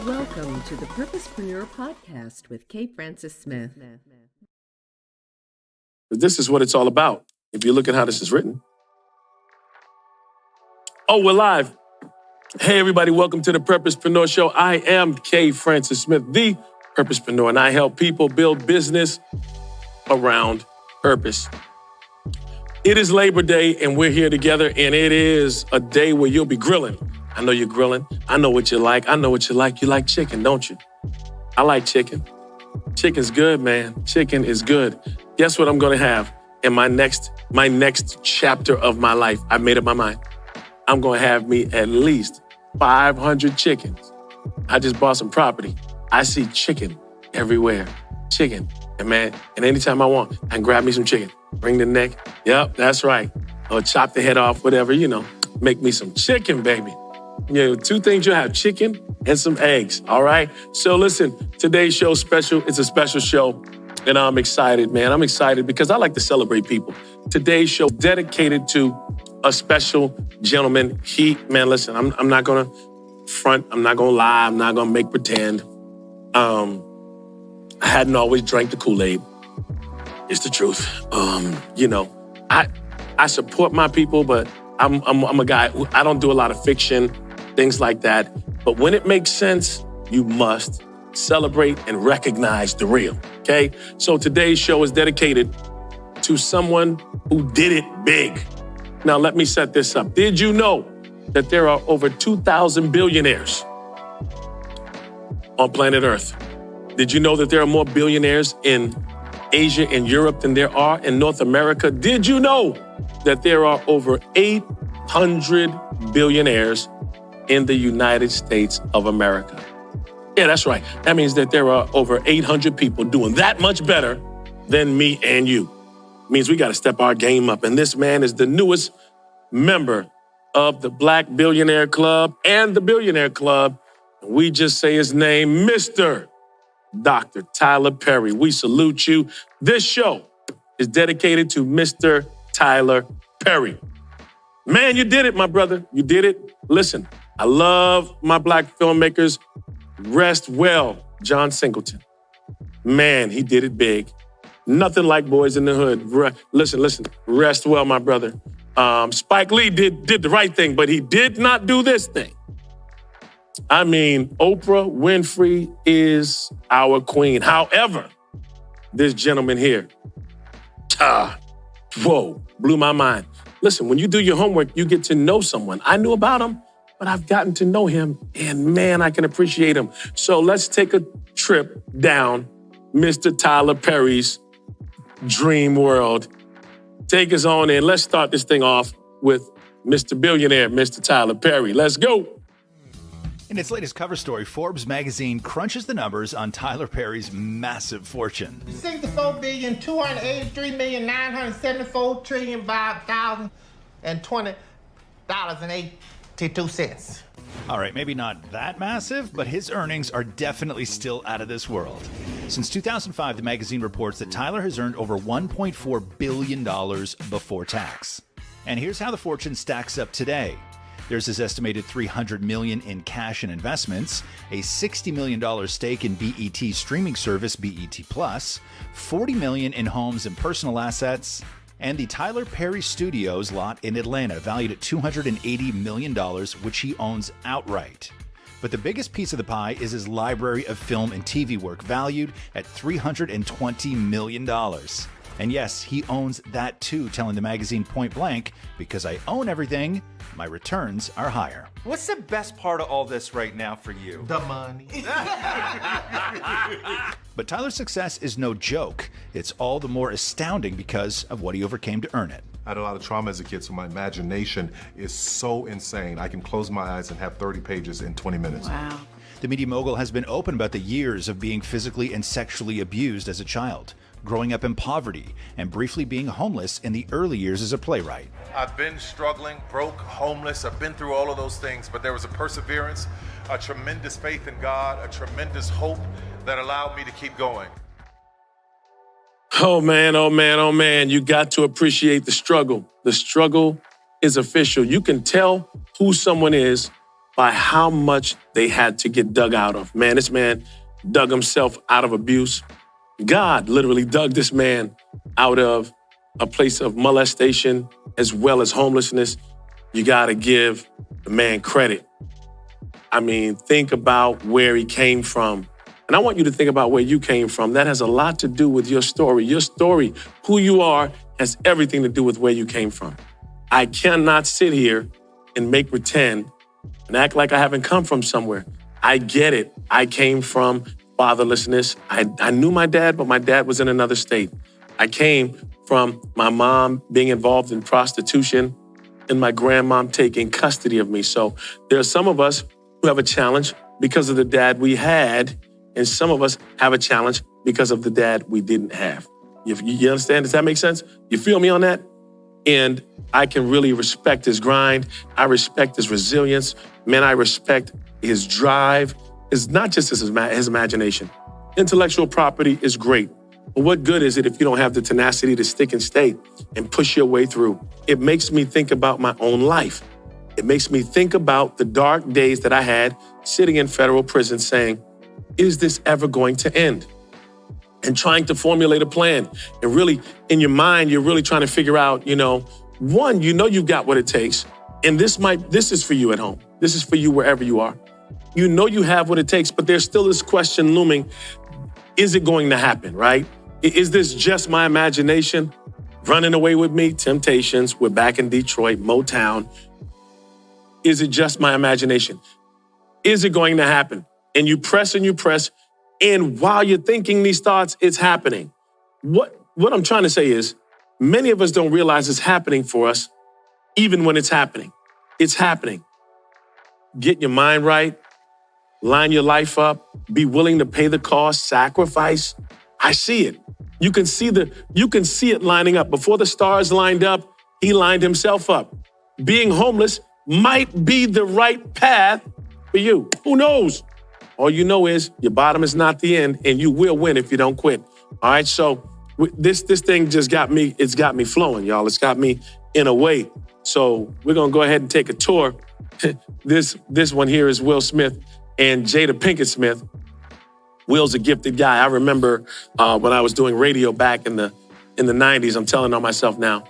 Welcome to the Purposepreneur Podcast with K. Francis Smith. This is what it's all about. If you look at how this is written. Oh, we're live. Hey, everybody. Welcome to the Purposepreneur Show. I am K. Francis Smith, the Purposepreneur, and I help people build business around purpose. It is Labor Day, and we're here together, and it is a day where you'll be grilling. I know you're grilling. I know what you like. I know what you like. You like chicken, don't you? I like chicken. Chicken's good, man. Chicken is good. Guess what I'm going to have in my next chapter of my life? I made up my mind. I'm going to have me at least 500 chickens. I just bought some property. I see chicken everywhere. Chicken. And man, and anytime I want, I can grab me some chicken. Bring the neck. Yep, that's right. Or chop the head off, whatever, Make me some chicken, baby. Two things you'll have, chicken and some eggs, all right? So listen, today's show's special. It's a special show, and I'm excited, man. I'm excited because I like to celebrate people. Today's show dedicated to a special gentleman. Listen, I'm not going to front. I'm not going to lie. I'm not going to make pretend. I hadn't always drank the Kool-Aid. It's the truth. I support my people, but I'm a guy who I don't do a lot of fiction, things like that. But when it makes sense, you must celebrate and recognize the real, okay? So today's show is dedicated to someone who did it big. Now, let me set this up. Did you know that there are over 2,000 billionaires on planet Earth? Did you know that there are more billionaires in Asia and Europe than there are in North America? Did you know that there are over 800 billionaires in the United States of America? Yeah, that's right. That means that there are over 800 people doing that much better than me and you. It means we got to step our game up. And this man is the newest member of the Black Billionaire Club and the Billionaire Club. We just say his name, Mr. Dr. Tyler Perry. We salute you. This show is dedicated to Mr. Tyler Perry. Man, you did it, my brother. You did it. Listen, I love my Black filmmakers. Rest well, John Singleton. Man, he did it big. Nothing like Boys in the Hood. Listen. Rest well, my brother. Spike Lee did the right thing, but he did not do this thing. I mean, Oprah Winfrey is our queen. However, this gentleman here, blew my mind. Listen, when you do your homework, you get to know someone. I knew about him, but I've gotten to know him, and man, I can appreciate him. So let's take a trip down Mr. Tyler Perry's dream world. Take us on in. Let's start this thing off with Mr. Billionaire, Mr. Tyler Perry. Let's go. In its latest cover story, Forbes magazine crunches the numbers on Tyler Perry's massive fortune. $64,283,974,520.82. All right, maybe not that massive, but his earnings are definitely still out of this world. Since 2005, the magazine reports that Tyler has earned over $1.4 billion before tax. And here's how the fortune stacks up today. There's his estimated $300 million in cash and investments, a $60 million stake in BET streaming service BET+, $40 million in homes and personal assets, and the Tyler Perry Studios lot in Atlanta, valued at $280 million, which he owns outright. But the biggest piece of the pie is his library of film and TV work, valued at $320 million. And yes, he owns that too, telling the magazine point blank, because I own everything, my returns are higher. What's the best part of all this right now for you? The money. But Tyler's success is no joke. It's all the more astounding because of what he overcame to earn it. I had a lot of trauma as a kid, so my imagination is so insane. I can close my eyes and have 30 pages in 20 minutes. Wow. The media mogul has been open about the years of being physically and sexually abused as a child, growing up in poverty, and briefly being homeless in the early years as a playwright. I've been struggling, broke, homeless. I've been through all of those things, but there was a perseverance, a tremendous faith in God, a tremendous hope that allowed me to keep going. Oh man. You got to appreciate the struggle. The struggle is official. You can tell who someone is by how much they had to get dug out of. Man, this man dug himself out of abuse. God literally dug this man out of a place of molestation as well as homelessness. You got to give the man credit. I mean, think about where he came from. And I want you to think about where you came from. That has a lot to do with your story. Your story, who you are, has everything to do with where you came from. I cannot sit here and make pretend and act like I haven't come from somewhere. I get it. I came from fatherlessness. I knew my dad, but my dad was in another state. I came from my mom being involved in prostitution and my grandmom taking custody of me. So there are some of us who have a challenge because of the dad we had, and some of us have a challenge because of the dad we didn't have. You understand? Does that make sense? You feel me on that? And I can really respect his grind. I respect his resilience. Man, I respect his drive. It's not just his imagination. Intellectual property is great. But what good is it if you don't have the tenacity to stick and stay and push your way through? It makes me think about my own life. It makes me think about the dark days that I had sitting in federal prison saying, is this ever going to end? And trying to formulate a plan. And really, in your mind, you're really trying to figure out, one, you've got what it takes. And this is for you at home. This is for you wherever you are. You have what it takes, but there's still this question looming. Is it going to happen, right? Is this just my imagination? Running away with me, Temptations. We're back in Detroit, Motown. Is it just my imagination? Is it going to happen? And you press. And while you're thinking these thoughts, it's happening. What I'm trying to say is, many of us don't realize it's happening for us, even when it's happening. It's happening. Get your mind right. Line your life up. Be willing to pay the cost. Sacrifice. I see it. You can see it lining up. Before the stars lined up, he lined himself up. Being homeless might be the right path for you. Who knows? All you know is your bottom is not the end, and you will win if you don't quit. All right, so this thing just got me, it's got me flowing, y'all. It's got me in a way. So we're going to go ahead and take a tour. This one here is Will Smith and Jada Pinkett Smith. Will's a gifted guy. I remember when I was doing radio back in the 90s, I'm telling on myself now,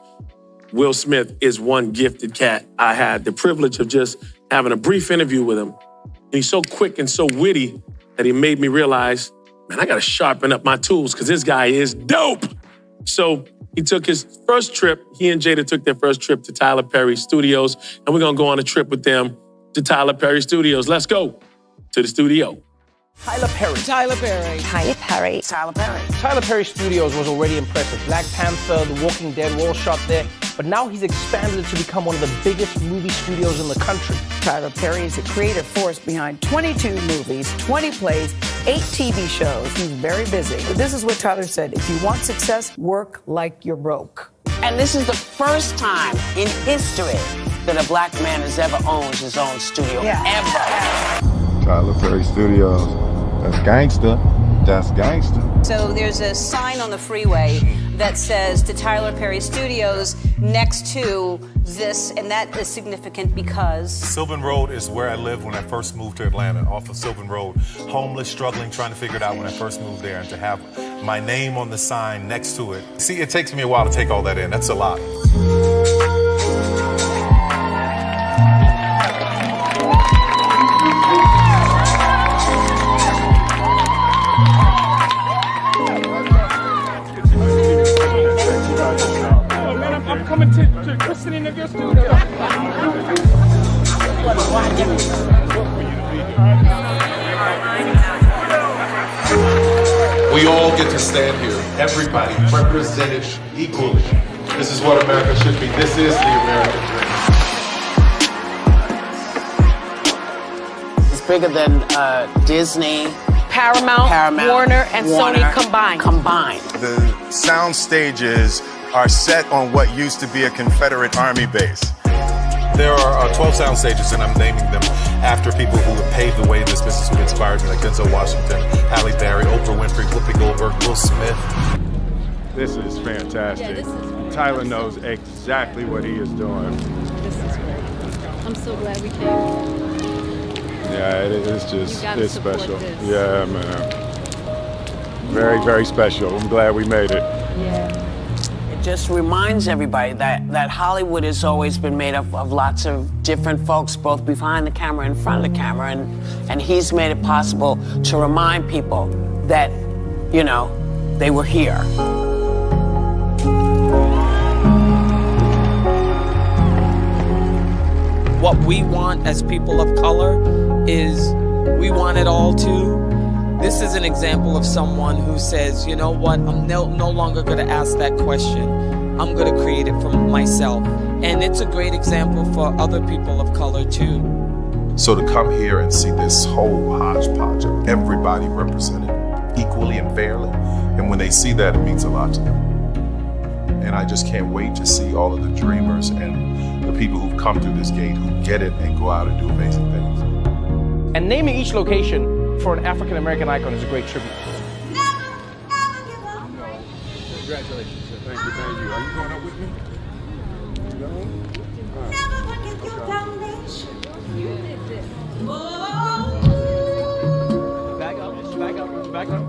Will Smith is one gifted cat. I had the privilege of just having a brief interview with him. And he's so quick and so witty that he made me realize, man, I got to sharpen up my tools because this guy is dope. So he took his first trip. He and Jada took their first trip to Tyler Perry Studios. And we're going to go on a trip with them to Tyler Perry Studios. Let's go to the studio. Tyler Perry. Tyler Perry. Tyler Perry. Tyler Perry. Tyler Perry Studios was already impressive. Black Panther, The Walking Dead were all shot there. But now he's expanded it to become one of the biggest movie studios in the country. Tyler Perry is the creative force behind 22 movies, 20 plays, 8 TV shows. He's very busy. But this is what Tyler said. If you want success, work like you're broke. And this is the first time in history that a black man has ever owned his own studio. Ever. Tyler Perry Studios. That's gangster. That's gangster. So there's a sign on the freeway that says to Tyler Perry Studios next to this, and that is significant because Sylvan Road is where I lived when I first moved to Atlanta, off of Sylvan Road. Homeless, struggling, trying to figure it out when I first moved there, and to have my name on the sign next to it. See, it takes me a while to take all that in. That's a lot. I'm coming to christening of your studio. We all get to stand here, everybody represented equally. This is what America should be. This is the American dream. It's bigger than Disney, Paramount, Warner, and Sony combined. The sound stages are set on what used to be a Confederate Army base. There are 12 sound stages, and I'm naming them after people who have paved the way in this business, who inspired me, like Denzel Washington, Halle Berry, Oprah Winfrey, Whoopi Goldberg, Will Smith. This is fantastic. Tyler knows exactly what he is doing. This is great. I'm so glad we came. Yeah, it's just, it's special. this. Yeah, man. Very, very special. I'm glad we made it. It just reminds everybody that Hollywood has always been made up of lots of different folks, both behind the camera and in front of the camera, and he's made it possible to remind people that, you know, they were here. What we want as people of color is we want it all too. This is an example of someone who says, you know what, I'm no longer going to ask that question. I'm going to create it for myself. And it's a great example for other people of color too. So to come here and see this whole hodgepodge of everybody represented equally and fairly, and when they see that, it means a lot to them. And I just can't wait to see all of the dreamers and the people who've come through this gate who get it and go out and do amazing things. And naming each location for an African-American icon is a great tribute. Congratulations, sir. Thank you. Are you going up with me? You going? Back up.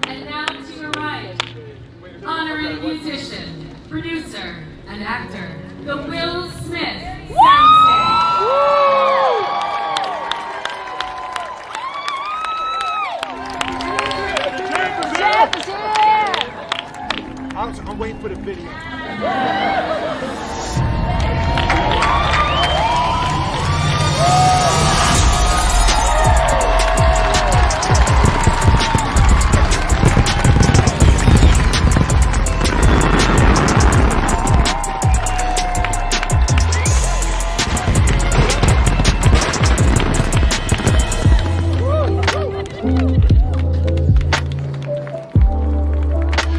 And now to your right, honorary musician, producer, and actor, the Will Smith I'm waiting for the video.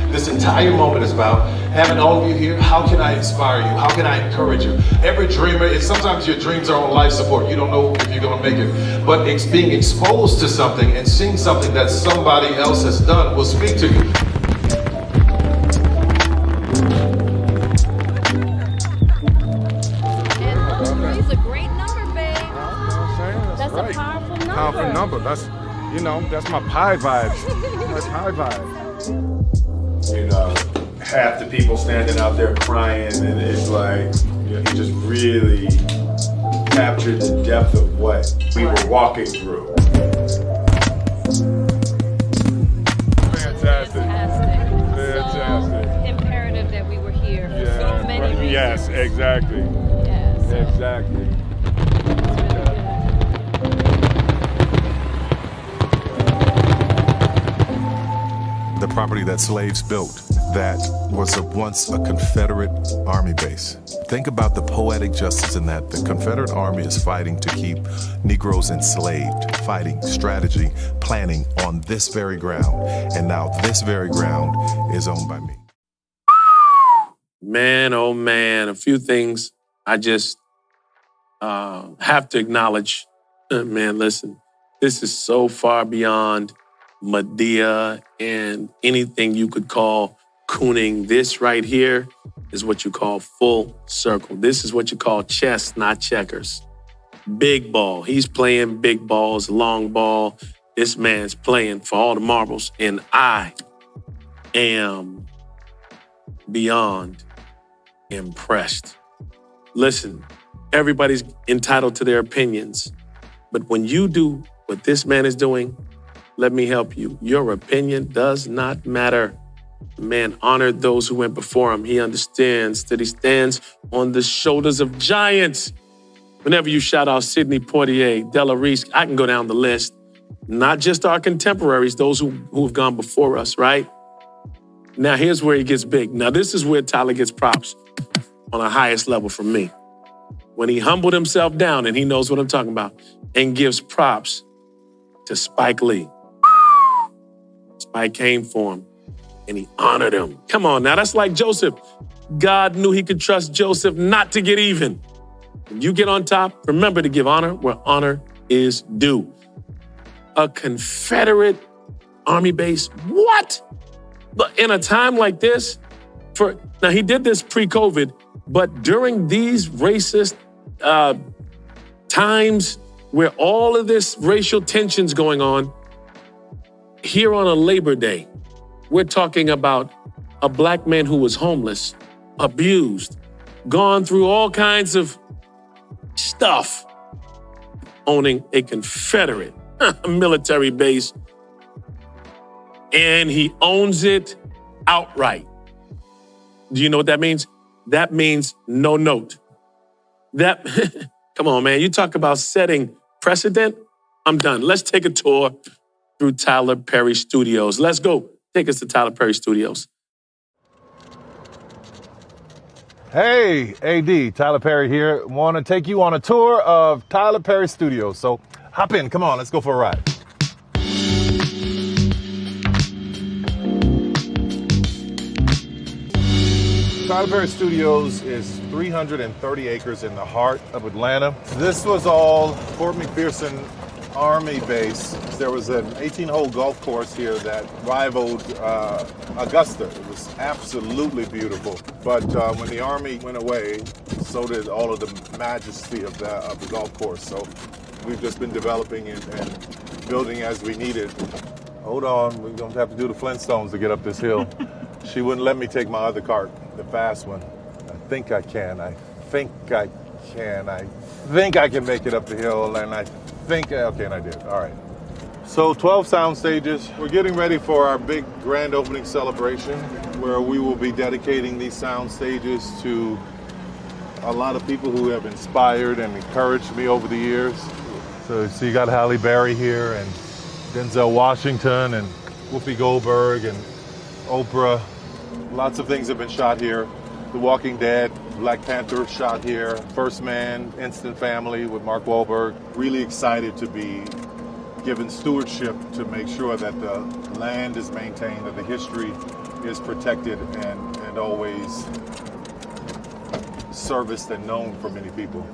This entire moment is about having all of you here. How can I inspire you? How can I encourage you? Every dreamer, sometimes your dreams are on life support. You don't know if you're gonna make it. But it's being exposed to something and seeing something that somebody else has done will speak to you. And 3 is a great number, babe. That's right. a powerful number. Powerful number. That's my pie vibes. My pie vibes. You know, half the people standing out there crying, and it's like, you know, he just really captured the depth of what we were walking through. Fantastic. So imperative that we were here for so many reasons. Yes, exactly. Yes. Exactly. The property that slaves built that was once a Confederate army base. Think about the poetic justice in that. The Confederate Army is fighting to keep Negroes enslaved, fighting, strategy, planning on this very ground. And now this very ground is owned by me. Man, oh man, a few things I just have to acknowledge. Man, listen, this is so far beyond Medea and anything you could call cooning. This right here is what you call full circle. This is what you call chess, not checkers. Big ball. He's playing big balls, long ball. This man's playing for all the marbles, and I am beyond impressed. Listen, everybody's entitled to their opinions, but when you do what this man is doing, let me help you. Your opinion does not matter. Man honored those who went before him. He understands that he stands on the shoulders of giants. Whenever you shout out Sidney Poitier, Della Reese, I can go down the list. Not just our contemporaries, those who've gone before us, right? Now, here's where he gets big. Now, this is where Tyler gets props on the highest level from me. When he humbled himself down, and he knows what I'm talking about, and gives props to Spike Lee. Spike came for him, and he honored him. Come on now, that's like Joseph. God knew he could trust Joseph not to get even. When you get on top, remember to give honor where honor is due. A Confederate Army base. What? But in a time like this, now he did this pre-COVID, but during these racist times where all of this racial tension's going on, here on a Labor Day, we're talking about a black man who was homeless, abused, gone through all kinds of stuff, owning a Confederate military base, and he owns it outright. Do you know what that means? That means no note. Come on, man. You talk about setting precedent. I'm done. Let's take a tour through Tyler Perry Studios. Let's go. Take us to Tyler Perry Studios. Hey, AD, Tyler Perry here. Want to take you on a tour of Tyler Perry Studios. So hop in. Come on, let's go for a ride. Tyler Perry Studios is 330 acres in the heart of Atlanta. This was all Fort McPherson Army base. There was an 18-hole golf course here that rivaled Augusta. It was absolutely beautiful. But when the Army went away, so did all of the majesty of the golf course. So we've just been developing and building as we needed. Hold on, we're going to have to do the Flintstones to get up this hill. She wouldn't let me take my other cart, the fast one. I think I can make it up the hill, and okay, and I did. All right. So 12 sound stages. We're getting ready for our big grand opening celebration where we will be dedicating these sound stages to a lot of people who have inspired and encouraged me over the years. So you got Halle Berry here, and Denzel Washington, and Whoopi Goldberg, and Oprah. Lots of things have been shot here. The Walking Dead, Black Panther shot here. First Man, Instant Family with Mark Wahlberg. Really excited to be given stewardship to make sure that the land is maintained, that the history is protected and always serviced and known for many people.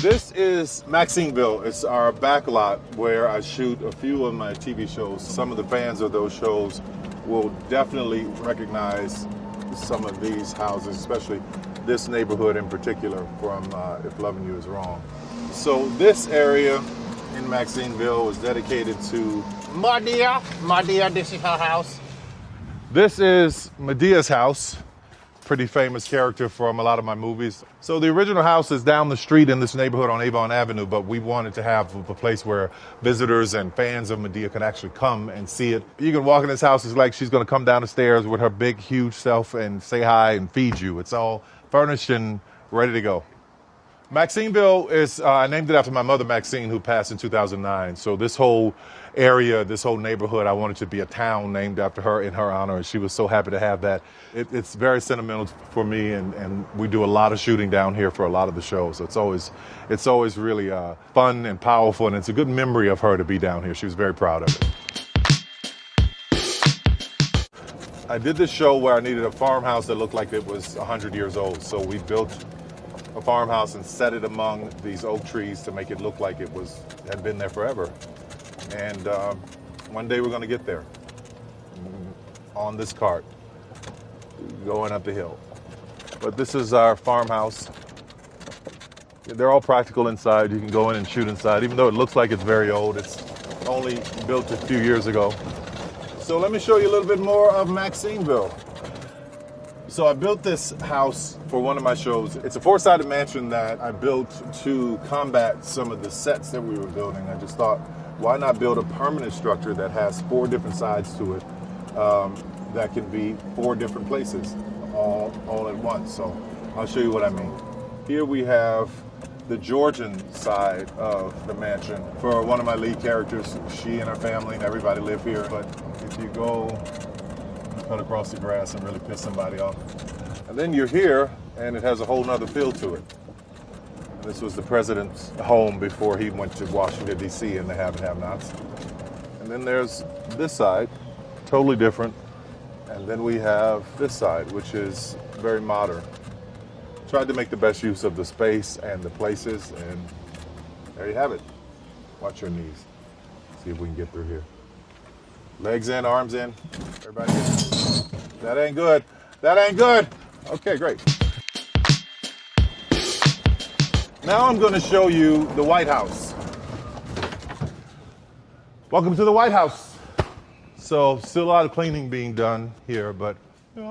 This is Maximeville. It's our back lot where I shoot a few of my TV shows. Some of the fans of those shows will definitely recognize some of these houses, especially this neighborhood in particular from If Loving You Is Wrong. So this area in Maximeville was dedicated to Madea. Madea, this is her house. This is Medea's house. Pretty famous character from a lot of my movies. So the original house is down the street in this neighborhood on Avon Avenue, but we wanted to have a place where visitors and fans of Madea could actually come and see it. You can walk in this house, it's like she's gonna come down the stairs with her big, huge self and say hi and feed you. It's all furnished and ready to go. Maximeville is, I named it after my mother, Maxine, who passed in 2009. So this whole area, this whole neighborhood, I wanted to be a town named after her in her honor, and she was so happy to have that. It's very sentimental for me, and we do a lot of shooting down here for a lot of the shows. So it's always really fun and powerful, and it's a good memory of her to be down here. She was very proud of it. I did this show where I needed a farmhouse that looked like it was 100 years old. So we built a farmhouse and set it among these oak trees to make it look like it had been there forever. And one day we're going to get there on this cart going up the hill. But this is our farmhouse. They're all practical inside. You can go in and shoot inside, even though it looks like it's very old. It's only built a few years ago. So let me show you a little bit more of Maximeville. So I built this house for one of my shows. It's a four-sided mansion that I built to combat some of the sets that we were building. I just thought, why not build a permanent structure that has 4 different sides to it that can be 4 different places all at once. So I'll show you what I mean. Here we have the Georgian side of the mansion. For one of my lead characters, she and her family and everybody live here. But if you go cut across the grass and really piss somebody off. And then you're here, and it has a whole nother feel to it. This was the president's home before he went to Washington, D.C. and the have and have-nots. And then there's this side, totally different. And then we have this side, which is very modern. Tried to make the best use of the space and the places, and there you have it. Watch your knees. See if we can get through here. Legs in, arms in. Everybody get it. That ain't good. That ain't good. Okay, great. Now I'm going to show you the White House. Welcome to the White House. So, still a lot of cleaning being done here, but I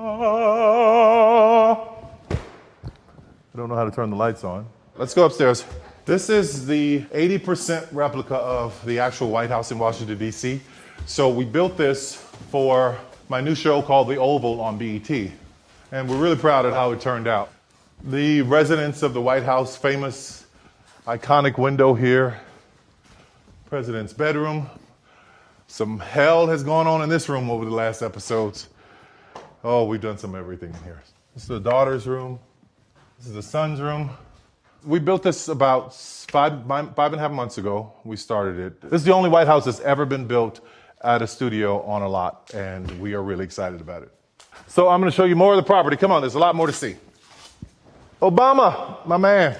don't know how to turn the lights on. Let's go upstairs. This is the 80% replica of the actual White House in Washington, D.C. So we built this for my new show called The Oval on BET. And we're really proud of how it turned out. The residents of the White House, famous, iconic window here. President's bedroom. Some hell has gone on in this room over the last episodes. Oh, we've done some everything in here. This is the daughter's room. This is the son's room. We built this about five and a half months ago. We started it. This is the only White House that's ever been built at a studio on a lot, and we are really excited about it. So I'm going to show you more of the property. Come on, there's a lot more to see. Obama, my man.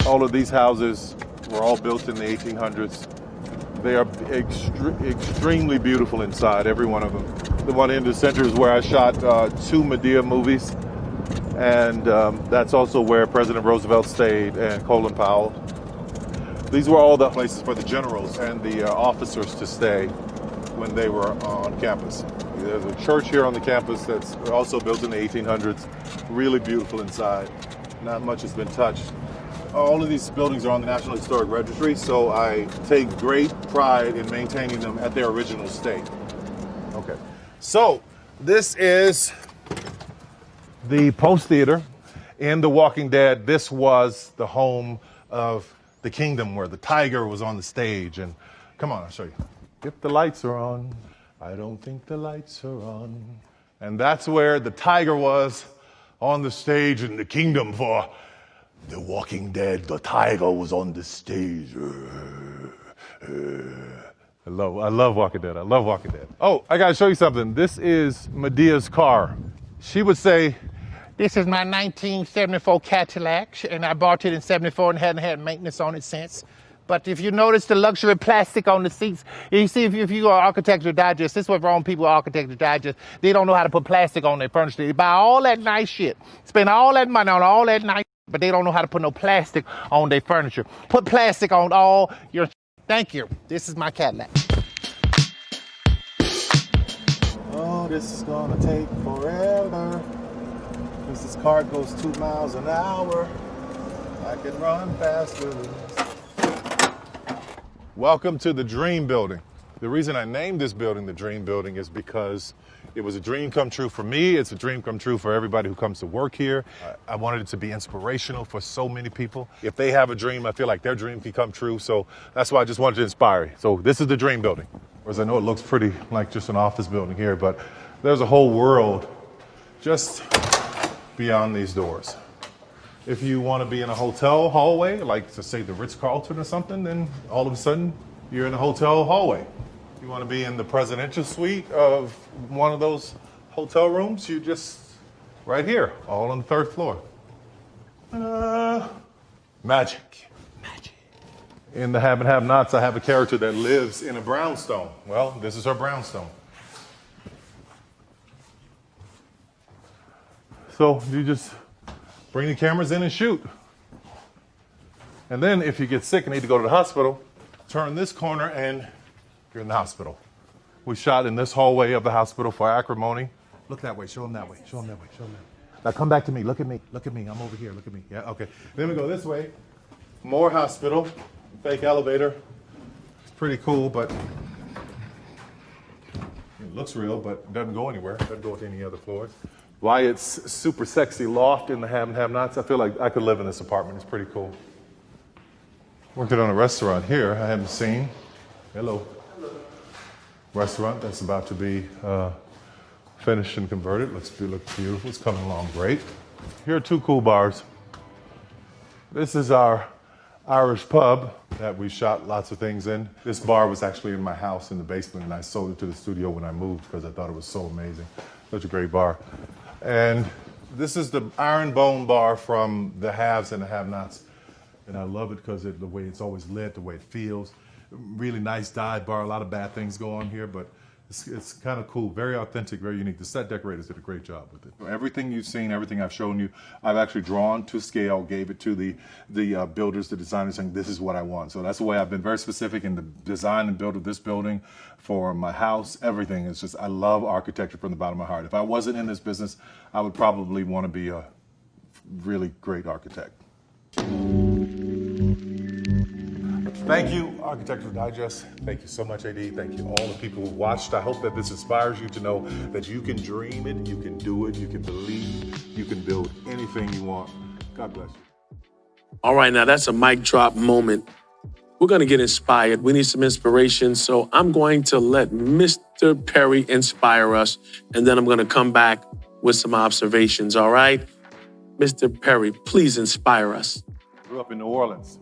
All of these houses were all built in the 1800s. They are extremely beautiful inside, every one of them. The one in the center is where I shot 2 Medea movies. And that's also where President Roosevelt stayed and Colin Powell. These were all the places for the generals and the officers to stay when they were on campus. There's a church here on the campus that's also built in the 1800s. Really beautiful inside. Not much has been touched. All of these buildings are on the National Historic Registry, so I take great pride in maintaining them at their original state. Okay, so this is the Post Theater. In The Walking Dead, this was the home of the kingdom where the tiger was on the stage. And come on, I'll show you. If the lights are on, I don't think the lights are on. And that's where the tiger was on the stage in the kingdom for The Walking Dead. The tiger was on the stage. I love Walking Dead. I love Walking Dead. Oh, I gotta show you something. This is Medea's car. She would say, "This is my 1974 Cadillac, and I bought it in 74 and hadn't had maintenance on it since. But if you notice the luxury plastic on the seats, you see if you go to Architectural Digest, this is what's wrong with people at Architectural Digest. They don't know how to put plastic on their furniture. They buy all that nice shit, spend all that money on all that nice, but they don't know how to put no plastic on their furniture. Put plastic on all your. Thank you. This is my Cadillac." Oh, this is gonna take forever. Because this car goes 2 miles an hour. I can run faster. Welcome to the Dream Building. The reason I named this building the Dream Building is because it was a dream come true for me. It's a dream come true for everybody who comes to work here. I wanted it to be inspirational for so many people. If they have a dream, I feel like their dream can come true. So that's why I just wanted to inspire you. So this is the Dream Building. Whereas I know it looks pretty like just an office building here, but there's a whole world just beyond these doors. If you want to be in a hotel hallway, like to say the Ritz-Carlton or something, then all of a sudden you're in a hotel hallway. You want to be in the presidential suite of one of those hotel rooms, you just right here, all on the 3rd floor. Magic. In the Have and Have Nots, I have a character that lives in a brownstone. Well, this is her brownstone. So you just bring the cameras in and shoot. And then if you get sick and need to go to the hospital, turn this corner and you're in the hospital. We shot in this hallway of the hospital for acrimony. Look that way, show them that way, show them that way, show them that way. Now come back to me, look at me, I'm over here, look at me. Yeah, okay. Then we go this way, more hospital, fake elevator. It's pretty cool, but it looks real, but it doesn't go anywhere. It doesn't go to any other floors. Wyatt's super sexy loft in the Have and Have Nots. I feel like I could live in this apartment. It's pretty cool. Working on a restaurant here I haven't seen. Hello. Restaurant that's about to be finished and converted. Looks beautiful. It's coming along great. Here are 2 cool bars. This is our Irish pub that we shot lots of things in. This bar was actually in my house in the basement, and I sold it to the studio when I moved because I thought it was so amazing. Such a great bar. And This is the iron bone bar from the haves and the have-nots. And I love it because the way it's always lit, the way it feels. Really nice dive bar, a lot of bad things go on here, but it's kind of cool, very authentic, very unique. The set decorators did a great job with it. Everything you've seen, everything I've shown you, I've actually drawn to scale, gave it to the builders, the designers, saying this is what I want. So that's the way I've been very specific in the design and build of this building, for my house, everything. It's just, I love architecture from the bottom of my heart. If I wasn't in this business, I would probably want to be a really great architect. Thank you, Architectural Digest. Thank you so much, AD. Thank you all the people who watched. I hope that this inspires you to know that you can dream it, you can do it, you can believe, you can build anything you want. God bless you. All right, now that's a mic drop moment. We're going to get inspired. We need some inspiration. So I'm going to let Mr. Perry inspire us, and then I'm going to come back with some observations, all right? Mr. Perry, please inspire us. I grew up in New Orleans.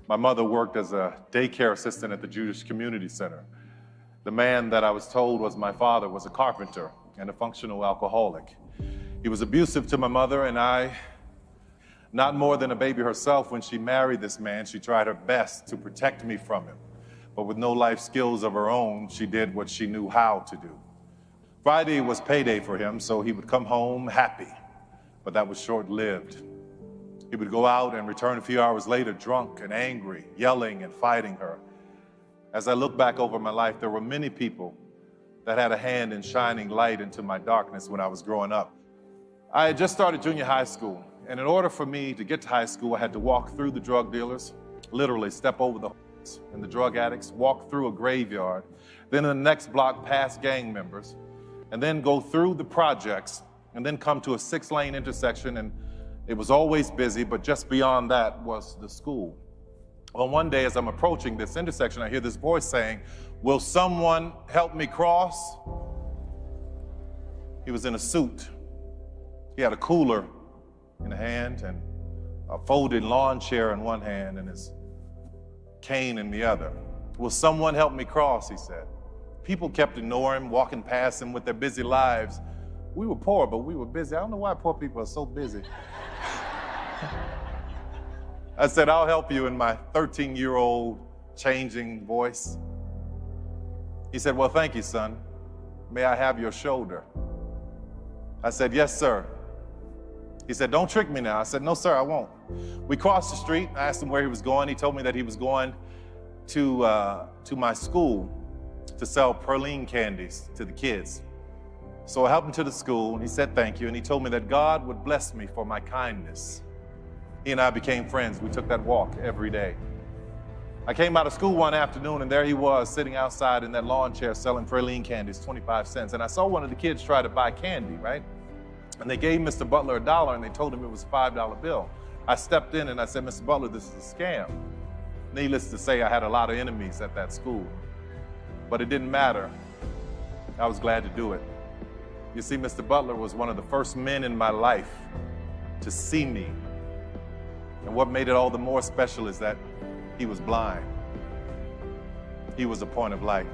My mother worked as a daycare assistant at the Jewish Community Center. The man that I was told was my father was a carpenter and a functional alcoholic. He was abusive to my mother, and not more than a baby herself, when she married this man, she tried her best to protect me from him. But with no life skills of her own, she did what she knew how to do. Friday was payday for him, so he would come home happy, but that was short-lived. He would go out and return a few hours later drunk and angry, yelling and fighting her. As I look back over my life, there were many people that had a hand in shining light into my darkness when I was growing up. I had just started junior high school, and in order for me to get to high school, I had to walk through the drug dealers, literally step over the and the drug addicts, walk through a graveyard, then in the next block past gang members, and then go through the projects, and then come to a 6-lane intersection, and it was always busy, but just beyond that was the school. Well, one day as I'm approaching this intersection, I hear this voice saying, "Will someone help me cross?" He was in a suit. He had a cooler in a hand and a folded lawn chair in one hand and his cane in the other. "Will someone help me cross?" he said. People kept ignoring him, walking past him with their busy lives. We were poor, but we were busy. I don't know why poor people are so busy. I said, "I'll help you," in my 13-year-old changing voice. He said, "Well, thank you, son. May I have your shoulder?" I said, "Yes, sir." He said, "Don't trick me now." I said, "No, sir, I won't." We crossed the street. I asked him where he was going. He told me that he was going to my school to sell praline candies to the kids. So I helped him to the school, and he said thank you, and he told me that God would bless me for my kindness. He and I became friends. We took that walk every day. I came out of school one afternoon, and there he was sitting outside in that lawn chair selling praline candies, 25 cents. And I saw one of the kids try to buy candy, right? And they gave Mr. Butler $1, and they told him it was a $5 bill. I stepped in, and I said, "Mr. Butler, this is a scam." Needless to say, I had a lot of enemies at that school. But it didn't matter. I was glad to do it. You see, Mr. Butler was one of the first men in my life to see me. And what made it all the more special is that he was blind. He was a point of light.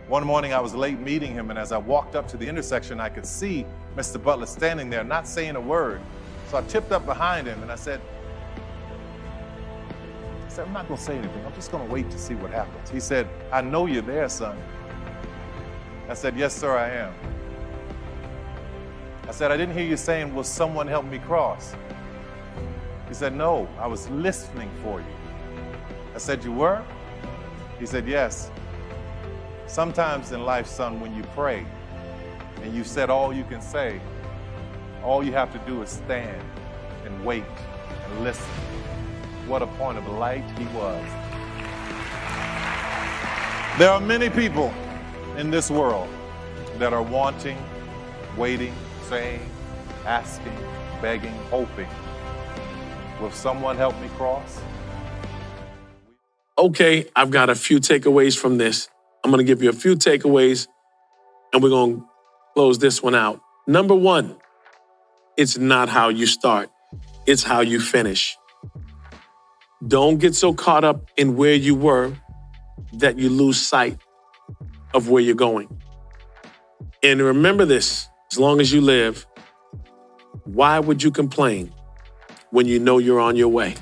One morning I was late meeting him, and as I walked up to the intersection, I could see Mr. Butler standing there, not saying a word. So I tipped up behind him and I said, "I'm not gonna say anything. I'm just gonna wait to see what happens." He said, "I know you're there, son." I said, "Yes, sir, I am." I said, "I didn't hear you saying, 'Will someone help me cross?'" He said, "No, I was listening for you." I said, "You were?" He said, "Yes. Sometimes in life, son, when you pray and you said all you can say, all you have to do is stand and wait and listen." What a point of light he was. There are many people in this world that are wanting, waiting, saying, asking, begging, hoping. Will someone help me cross? Okay, I've got a few takeaways from this. I'm going to give you a few takeaways, and we're going to close this one out. Number one, it's not how you start. It's how you finish. Don't get so caught up in where you were that you lose sight of where you're going. And remember this, as long as you live, Why would you complain when you know you're on your way?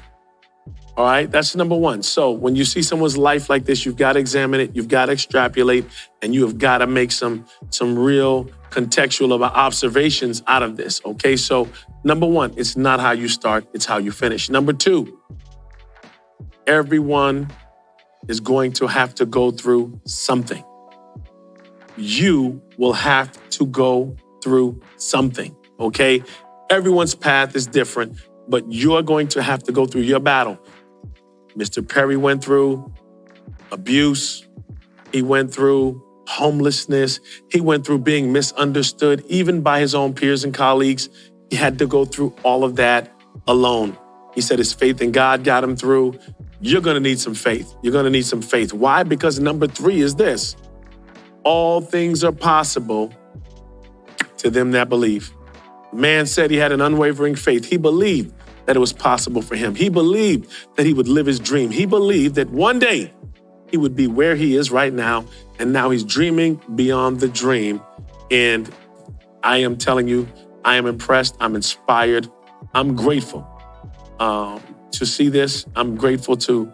All right, that's number one. So when you see someone's life like this, you've got to examine it, you've got to extrapolate, and you have got to make some real contextual observations out of this, okay? So number one, it's not how you start, it's how you finish. Number two, everyone is going to have to go through something. You will have to go through something, okay? Everyone's path is different, but you're going to have to go through your battle. Mr. Perry went through abuse. He went through homelessness. He went through being misunderstood, even by his own peers and colleagues. He had to go through all of that alone. He said his faith in God got him through. You're going to need some faith. You're going to need some faith. Why? Because number three is this. All things are possible to them that believe. Man said he had an unwavering faith. He believed that it was possible for him. He believed that he would live his dream. He believed that one day he would be where he is right now. And now he's dreaming beyond the dream. And I am telling you, I am impressed. I'm inspired. I'm grateful to see this. I'm grateful to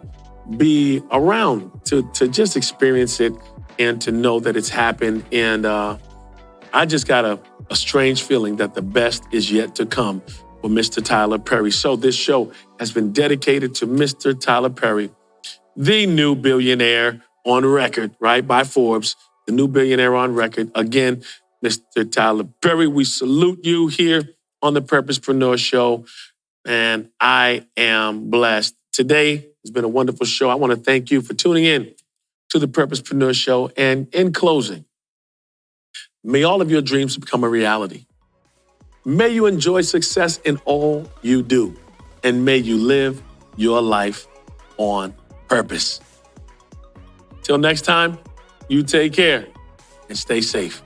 be around, to just experience it and to know that it's happened. And I just got a strange feeling that the best is yet to come for Mr. Tyler Perry. So this show has been dedicated to Mr. Tyler Perry, the new billionaire on record, right, by Forbes, the new billionaire on record. Again, Mr. Tyler Perry, we salute you here on the Purposepreneur Show, and I am blessed. Today has been a wonderful show. I want to thank you for tuning in to the Purposepreneur Show. And in closing, may all of your dreams become a reality. May you enjoy success in all you do. And may you live your life on purpose. Till next time, you take care and stay safe.